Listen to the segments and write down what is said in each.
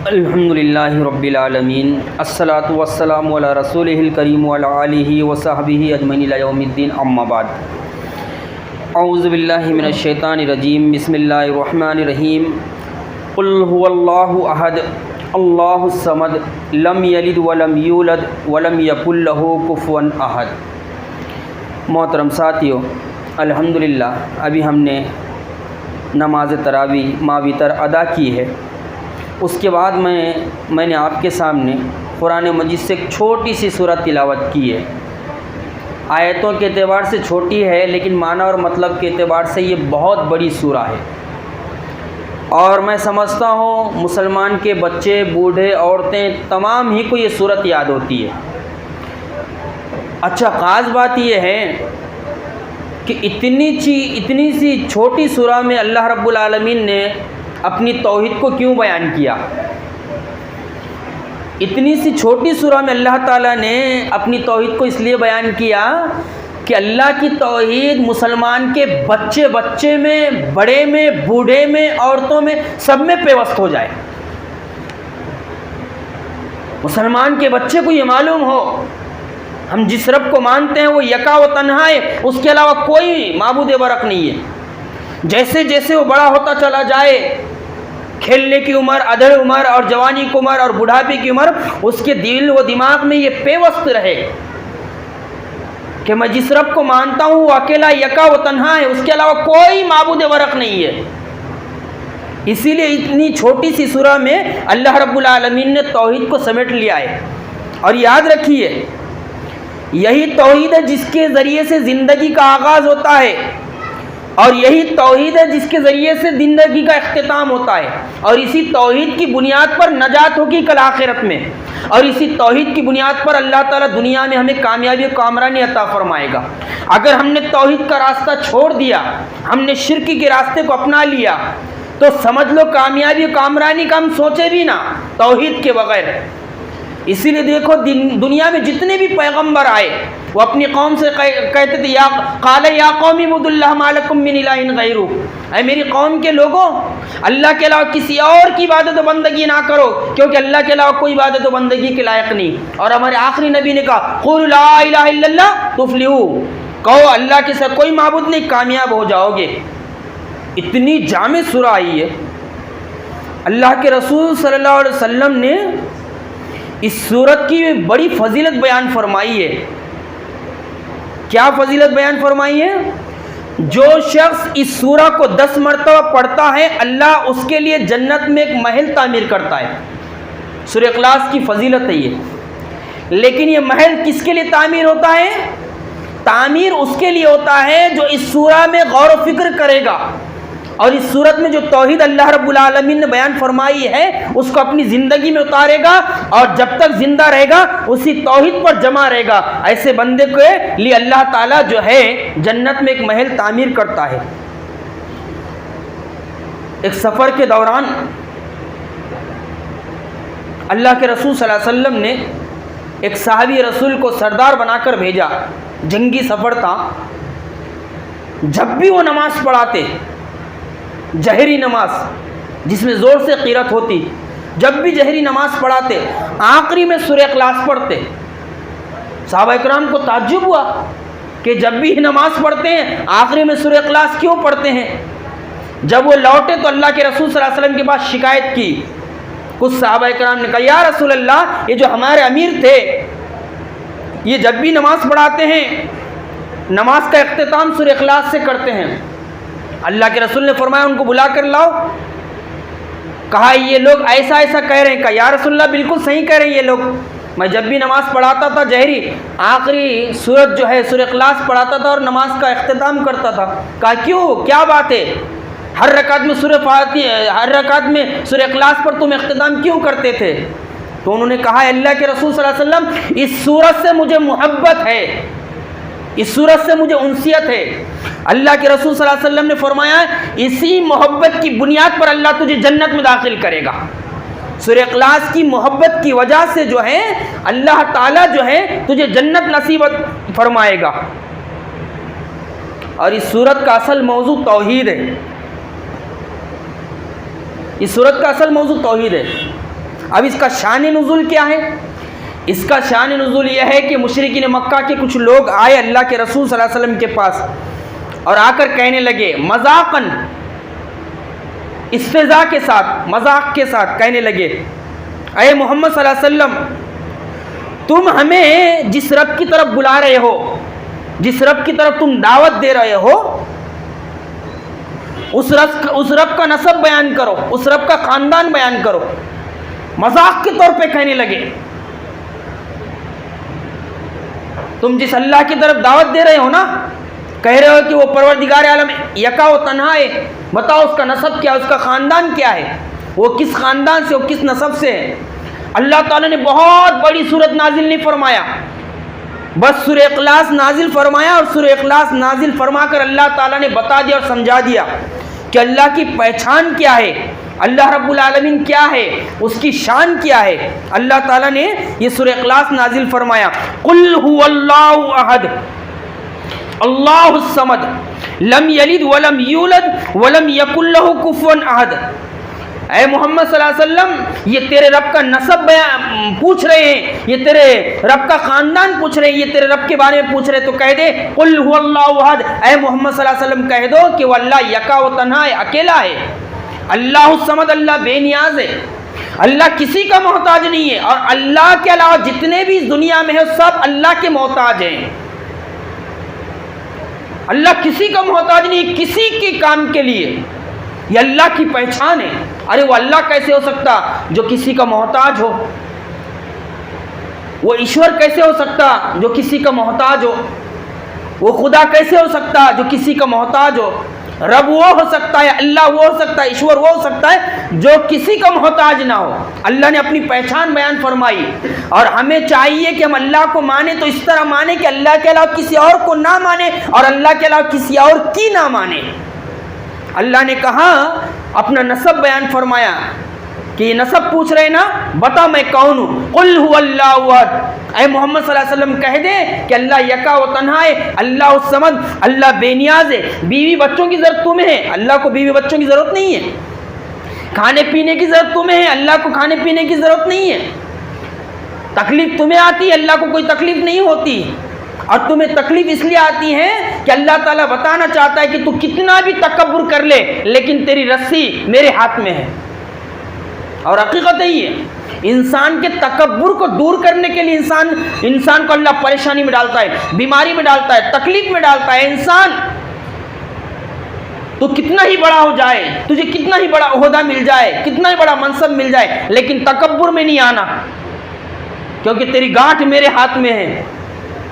الحمدللہ رب العالمین الصلاۃ والسلام علی رسولہ الکریم وعلی آلہ وصحبہ اجمعین الی یوم الدین اما بعد اعوذ باللہ من الشیطان الرجیم بسم اللہ الرحمن الرحیم قل هو اللہ احد اللہ الصمد لم یلد ولم یولد ولم یکن لہ کفوا احد۔ محترم ساتھیو، الحمدللہ ابھی ہم نے نماز تراویح ماوتر ادا کی ہے۔ اس کے بعد میں نے آپ کے سامنے قرآن مجید سے ایک چھوٹی سی سورت تلاوت کی ہے۔ آیتوں کے اعتبار سے چھوٹی ہے، لیکن معنی اور مطلب کے اعتبار سے یہ بہت بڑی سورہ ہے، اور میں سمجھتا ہوں مسلمان کے بچے، بوڑھے، عورتیں تمام ہی کو یہ سورت یاد ہوتی ہے۔ اچھا، خاص بات یہ ہے کہ اتنی سی چھوٹی سورہ میں اللہ رب العالمین نے اپنی توحید کو کیوں بیان کیا؟ اتنی سی چھوٹی سورہ میں اللہ تعالیٰ نے اپنی توحید کو اس لیے بیان کیا کہ اللہ کی توحید مسلمان کے بچے میں، بڑے میں، بوڑھے میں، عورتوں میں، سب میں پیوست ہو جائے۔ مسلمان کے بچے کو یہ معلوم ہو ہم جس رب کو مانتے ہیں وہ یکا و تنہا ہے، اس کے علاوہ کوئی معبود برحق نہیں ہے۔ جیسے جیسے وہ بڑا ہوتا چلا جائے، کھیلنے کی عمر، ادھر عمر، اور جوانی کی عمر، اور بڑھاپے کی عمر، اس کے دل و دماغ میں یہ پیوست رہے کہ میں جس رب کو مانتا ہوں وہ اکیلا یکا و تنہا ہے، اس کے علاوہ کوئی معبود برحق نہیں ہے۔ اسی لیے اتنی چھوٹی سی سورہ میں اللہ رب العالمین نے توحید کو سمیٹ لیا ہے۔ اور یاد رکھیے، یہی توحید ہے جس کے ذریعے سے زندگی کا آغاز ہوتا ہے، اور یہی توحید ہے جس کے ذریعے سے زندگی کا اختتام ہوتا ہے، اور اسی توحید کی بنیاد پر نجات ہوگی کل آخرت میں، اور اسی توحید کی بنیاد پر اللہ تعالیٰ دنیا میں ہمیں کامیابی و کامرانی عطا فرمائے گا۔ اگر ہم نے توحید کا راستہ چھوڑ دیا، ہم نے شرک کے راستے کو اپنا لیا، تو سمجھ لو کامیابی و کامرانی کا ہم سوچے بھی نہ توحید کے بغیر۔ اسی لیے دیکھو دنیا میں جتنے بھی پیغمبر آئے وہ اپنی قوم سے کہتے تھے قال یا قوم اعبدوا اللہ ما لکم من الہ غیرہ، اے میری قوم کے لوگوں، اللہ کے علاوہ کسی اور کی عبادت و بندگی نہ کرو، کیونکہ اللہ کے علاوہ کوئی عبادت و بندگی کے لائق نہیں۔ اور ہمارے آخری نبی نے کہا قولوا لا الہ الا اللہ تفلحوا، کہو اللہ کے ساتھ کوئی معبود نہیں، کامیاب ہو جاؤ گے۔ اتنی جامع سورہ آئی ہے۔ اللہ کے رسول صلی اللہ علیہ وسلم نے اس سورت کی بڑی فضیلت بیان فرمائی ہے۔ کیا فضیلت بیان فرمائی ہے؟ جو شخص اس سورہ کو 10 مرتبہ پڑھتا ہے، اللہ اس کے لیے جنت میں ایک محل تعمیر کرتا ہے۔ سورہ اخلاص کی فضیلت ہے یہ۔ لیکن یہ محل کس کے لیے تعمیر ہوتا ہے؟ تعمیر اس کے لیے ہوتا ہے جو اس سورہ میں غور و فکر کرے گا، اور اس صورت میں جو توحید اللہ رب العالمین نے بیان فرمائی ہے اس کو اپنی زندگی میں اتارے گا، اور جب تک زندہ رہے گا اسی توحید پر جمع رہے گا۔ ایسے بندے کے لیے اللہ تعالیٰ جو ہے جنت میں ایک محل تعمیر کرتا ہے۔ ایک سفر کے دوران اللہ کے رسول صلی اللہ علیہ وسلم نے ایک صحابی رسول کو سردار بنا کر بھیجا۔ جنگی سفر تھا۔ جب بھی وہ نماز پڑھاتے، جہری نماز جس میں زور سے قرات ہوتی، جب بھی جہری نماز پڑھاتے آخری میں سورہ اخلاص پڑھتے۔ صحابہ اکرام کو تعجب ہوا کہ جب بھی نماز پڑھتے ہیں آخری میں سورہ اخلاص کیوں پڑھتے ہیں؟ جب وہ لوٹے تو اللہ کے رسول صلی اللہ علیہ وسلم کے پاس شکایت کی۔ کچھ صحابہ اکرام نے کہا یا رسول اللہ، یہ جو ہمارے امیر تھے یہ جب بھی نماز پڑھاتے ہیں نماز کا اختتام سورہ اخلاص سے کرتے ہیں۔ اللہ کے رسول نے فرمایا ان کو بلا کر لاؤ۔ کہا یہ لوگ ایسا ایسا کہہ رہے ہیں۔ کہا یا رسول اللہ بالکل صحیح کہہ رہے ہیں یہ لوگ، میں جب بھی نماز پڑھاتا تھا جہری آخری سورت جو ہے سورہ اخلاص پڑھاتا تھا اور نماز کا اختتام کرتا تھا۔ کہا کیوں، کیا بات ہے؟ ہر رکعت میں سورہ اخلاص پر تم اختتام کیوں کرتے تھے؟ تو انہوں نے کہا اللہ کے رسول صلی اللہ علیہ وسلم اس سورت سے مجھے محبت ہے، اس سورت سے مجھے انسیت ہے۔ اللہ کے رسول صلی اللہ علیہ وسلم نے فرمایا اسی محبت کی بنیاد پر اللہ تجھے جنت میں داخل کرے گا۔ سورہ اخلاص کی محبت کی وجہ سے جو ہے اللہ تعالیٰ جو ہے تجھے جنت نصیب فرمائے گا۔ اور اس سورت کا اصل موضوع توحید ہے۔ اس سورت کا اصل موضوع توحید ہے۔ اب اس کا شان نزول کیا ہے؟ اس کا شان نزول یہ ہے کہ مشرکین مکہ کے کچھ لوگ آئے اللہ کے رسول صلی اللہ علیہ وسلم کے پاس اور آ کر کہنے لگے مذاقاً، استہزاء کے ساتھ، مذاق کے ساتھ کہنے لگے، اے محمد صلی اللہ علیہ وسلم، تم ہمیں جس رب کی طرف بلا رہے ہو، جس رب کی طرف تم دعوت دے رہے ہو، اس رب کا نسب بیان کرو، اس رب کا خاندان بیان کرو۔ مذاق کے طور پہ کہنے لگے، تم جس اللہ کی طرف دعوت دے رہے ہو نا، کہہ رہے ہو کہ وہ پروردگار عالم یکا و تنہا ہے، بتاؤ اس کا نسب کیا، اس کا خاندان کیا ہے، وہ کس خاندان سے، وہ کس نسب سے ہے۔ اللہ تعالیٰ نے بہت بڑی صورت نازل نہیں فرمایا، بس سورہ اخلاص نازل فرمایا، اور سورہ اخلاص نازل فرما کر اللہ تعالیٰ نے بتا دیا اور سمجھا دیا کہ اللہ کی پہچان کیا ہے، اللہ رب العالمین کیا ہے، اس کی شان کیا ہے۔ اللہ تعالیٰ نے یہ سورہ اخلاص نازل فرمایا، قل هو اللہ احد اللہ الصمد لم یلد ولم یولد ولم یکن لہ کفوا احد۔ اے محمد صلی اللہ علیہ وسلم، یہ تیرے رب کا نسب پوچھ رہے ہیں، یہ تیرے رب کا خاندان پوچھ رہے ہیں، یہ تیرے رب کے بارے میں پوچھ رہے، تو کہہ دے قل هو اللہ احد، اے محمد صلی اللہ علیہ وسلم کہہ دو کہ وہ اللہ یکا و تنہا ہے، اکیلا ہے، اللہ الصمد، اللہ بے نیاز ہے، اللہ کسی کا محتاج نہیں ہے، اور اللہ کے علاوہ جتنے بھی اس دنیا میں ہیں سب اللہ کے محتاج ہیں۔ اللہ کسی کا محتاج نہیں، کسی کے کام کے لیے، یہ اللہ کی پہچان ہے۔ ارے وہ اللہ کیسے ہو سکتا جو کسی کا محتاج ہو؟ وہ ایشور کیسے ہو سکتا جو کسی کا محتاج ہو؟ وہ خدا کیسے ہو سکتا جو کسی کا محتاج ہو؟ رب وہ ہو سکتا ہے، اللہ وہ ہو سکتا ہے، ایشور وہ ہو سکتا ہے جو کسی کا محتاج نہ ہو۔ اللہ نے اپنی پہچان بیان فرمائی، اور ہمیں چاہیے کہ ہم اللہ کو مانیں تو اس طرح مانیں کہ اللہ کے علاوہ کسی اور کو نہ مانیں، اور اللہ کے علاوہ کسی اور کی نہ مانیں۔ اللہ نے کہا، اپنا نسب بیان فرمایا کہ یہ نسب پوچھ رہے نا، بتا میں کون ہوں، قل هو اللہ احد، اے محمد صلی اللہ علیہ وسلم کہہ دے کہ اللہ یکا و تنہا ہے، اللہ الصمد، اللہ بے نیاز ہے۔ بیوی بچوں کی ضرورت تمہیں ہے، اللہ کو بیوی بچوں کی ضرورت نہیں ہے۔ کھانے پینے کی ضرورت تمہیں ہے، اللہ کو کھانے پینے کی ضرورت نہیں ہے۔ تکلیف تمہیں آتی ہے، اللہ کو کوئی تکلیف نہیں ہوتی، اور تمہیں تکلیف اس لیے آتی ہے کہ اللہ تعالیٰ بتانا چاہتا ہے کہ تو کتنا بھی تکبر کر لے لیکن تیری رسی میرے ہاتھ میں ہے۔ اور حقیقت یہی ہے، انسان کے تکبر کو دور کرنے کے لیے انسان کو اللہ پریشانی میں ڈالتا ہے، بیماری میں ڈالتا ہے، تکلیف میں ڈالتا ہے۔ انسان تو کتنا ہی بڑا ہو جائے، تجھے کتنا ہی بڑا عہدہ مل جائے، کتنا ہی بڑا منصب مل جائے، لیکن تکبر میں نہیں آنا، کیونکہ تیری گانٹھ میرے ہاتھ میں ہے۔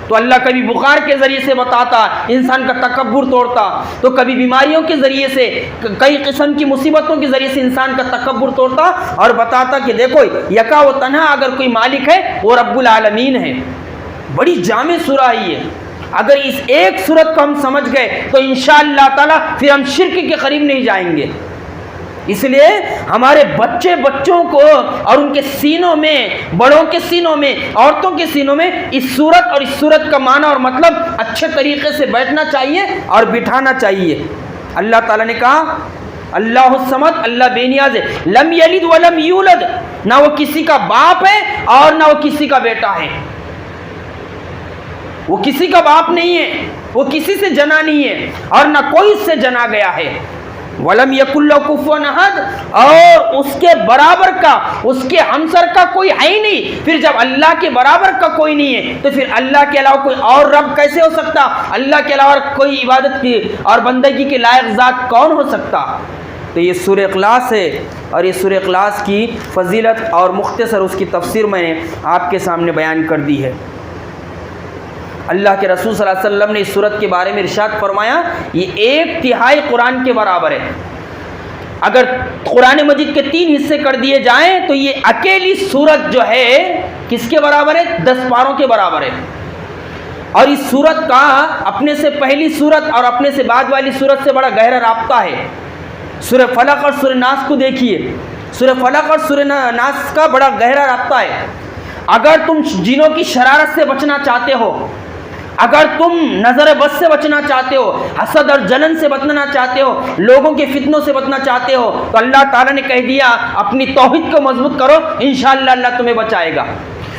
تو اللہ کبھی بخار کے ذریعے سے بتاتا، انسان کا تکبر توڑتا، تو کبھی بیماریوں کے ذریعے سے، کئی قسم کی مصیبتوں کے ذریعے سے انسان کا تکبر توڑتا اور بتاتا کہ دیکھو یکا و تنہا اگر کوئی مالک ہے وہ رب العالمین ہے۔ بڑی جامع سورہ ہے یہ، اگر اس ایک سورت کو ہم سمجھ گئے تو انشاءاللہ تعالی پھر ہم شرک کے قریب نہیں جائیں گے۔ اس لیے ہمارے بچوں کو اور ان کے سینوں میں، بڑوں کے سینوں میں، عورتوں کے سینوں میں اس سورت اور اس سورت کا معنی اور مطلب اچھے طریقے سے بیٹھنا چاہیے اور بٹھانا چاہیے۔ اللہ تعالیٰ نے کہا اللہ الصمد، اللہ بے نیاز ہے، لم یلد ولم یولد، نہ وہ کسی کا باپ ہے اور نہ وہ کسی کا بیٹا ہے۔ وہ کسی کا باپ نہیں ہے، وہ کسی سے جنا نہیں ہے، اور نہ کوئی اس سے جنا گیا ہے۔ وَلَمْ يَكُنْ لَهُ كُفُوًا أَحَدٌ، اور اس کے برابر کا، اس کے ہمسر کا کوئی ہے ہی نہیں۔ پھر جب اللہ کے برابر کا کوئی نہیں ہے تو پھر اللہ کے علاوہ کوئی اور رب کیسے ہو سکتا؟ اللہ کے علاوہ کوئی عبادت کی اور بندگی کے لائق ذات کون ہو سکتا؟ تو یہ سورہ اخلاص ہے، اور یہ سورہ اخلاص کی فضیلت اور مختصر اس کی تفسیر میں نے آپ کے سامنے بیان کر دی ہے۔ اللہ کے رسول صلی اللہ علیہ وسلم نے اس سورت کے بارے میں ارشاد فرمایا، یہ 1/3 قرآن کے برابر ہے۔ اگر قرآن مجید کے 3 حصے کر دیے جائیں تو یہ اکیلی سورت جو ہے کس کے برابر ہے؟ 10 پاروں کے برابر ہے۔ اور اس سورت کا اپنے سے پہلی سورت اور اپنے سے بعد والی سورت سے بڑا گہرا رابطہ ہے۔ سورہ فلق اور سورہ ناس کو دیکھیے، سورہ فلق اور سورہ ناس کا بڑا گہرا رابطہ ہے۔ اگر تم جنوں کی شرارت سے بچنا چاہتے ہو اگر تم نظر بد سے بچنا چاہتے ہو، حسد اور جلن سے بچنا چاہتے ہو، لوگوں کے فتنوں سے بچنا چاہتے ہو، تو اللہ تعالیٰ نے کہہ دیا اپنی توحید کو مضبوط کرو، انشاءاللہ اللہ تمہیں بچائے گا۔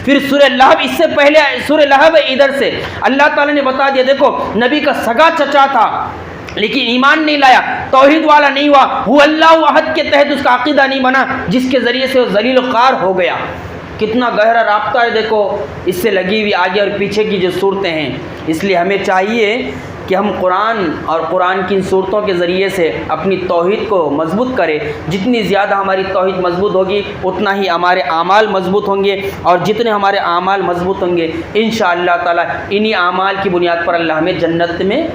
پھر سورہ لہب، اس سے پہلے سورہ لہب ادھر سے اللہ تعالیٰ نے بتا دیا، دیکھو نبی کا سگا چچا تھا لیکن ایمان نہیں لایا، توحید والا نہیں ہوا، وہ اللہ احد کے تحت اس کا عقیدہ نہیں بنا، جس کے ذریعے سے وہ ذلیل و خوار ہو گیا۔ کتنا گہرا رابطہ ہے دیکھو اس سے لگی ہوئی آگے اور پیچھے کی جو صورتیں ہیں۔ اس لیے ہمیں چاہیے کہ ہم قرآن اور قرآن کی ان صورتوں کے ذریعے سے اپنی توحید کو مضبوط کریں۔ جتنی زیادہ ہماری توحید مضبوط ہوگی اتنا ہی ہمارے اعمال مضبوط ہوں گے، اور جتنے ہمارے اعمال مضبوط ہوں گے انشاءاللہ تعالیٰ انہی اعمال کی بنیاد پر اللہ ہمیں جنت میں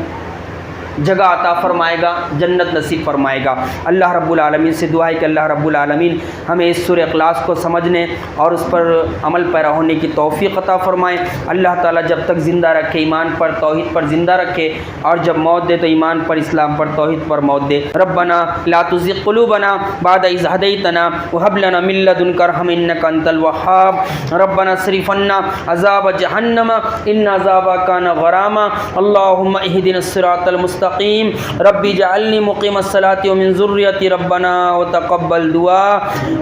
جگہ عطا فرمائے گا، جنت نصیب فرمائے گا۔ اللہ رب العالمین سے دعا ہے کہ اللہ رب العالمین ہمیں اس سورہ اخلاص کو سمجھنے اور اس پر عمل پیرا ہونے کی توفیق عطا فرمائے۔ اللہ تعالیٰ جب تک زندہ رکھے ایمان پر توحید پر زندہ رکھے، اور جب موت دے تو ایمان پر اسلام پر توحید پر موت دے۔ ربنا لا تزغ قلوبنا بعد اذ هديتنا وهب لنا من لدنك رحمة انك انت الوهاب۔ ربنا اصرف عنا عذاب جہنم ان عذابها كان غراما۔ اللهم اهدنا الصراط المستقيم ربی اجعلنی مقیم الصلاة ومن ذریتی ربنا وتقبل دعا۔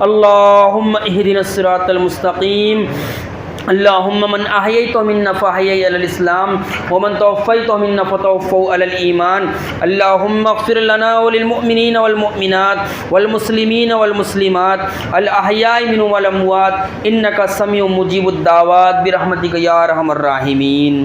اللهم اهدنا الصراط المستقیم۔ اللهم من احییته منا فاحیہ علی الاسلام ومن توفیته منا فتوفوا علی الایمان۔ اللهم اغفر لنا وللمؤمنین والمؤمنات والمسلمین والمسلمات الاحیاء منهم والاموات انک سمیع مجیب الدعوات برحمتک یا ارحم الراحمین۔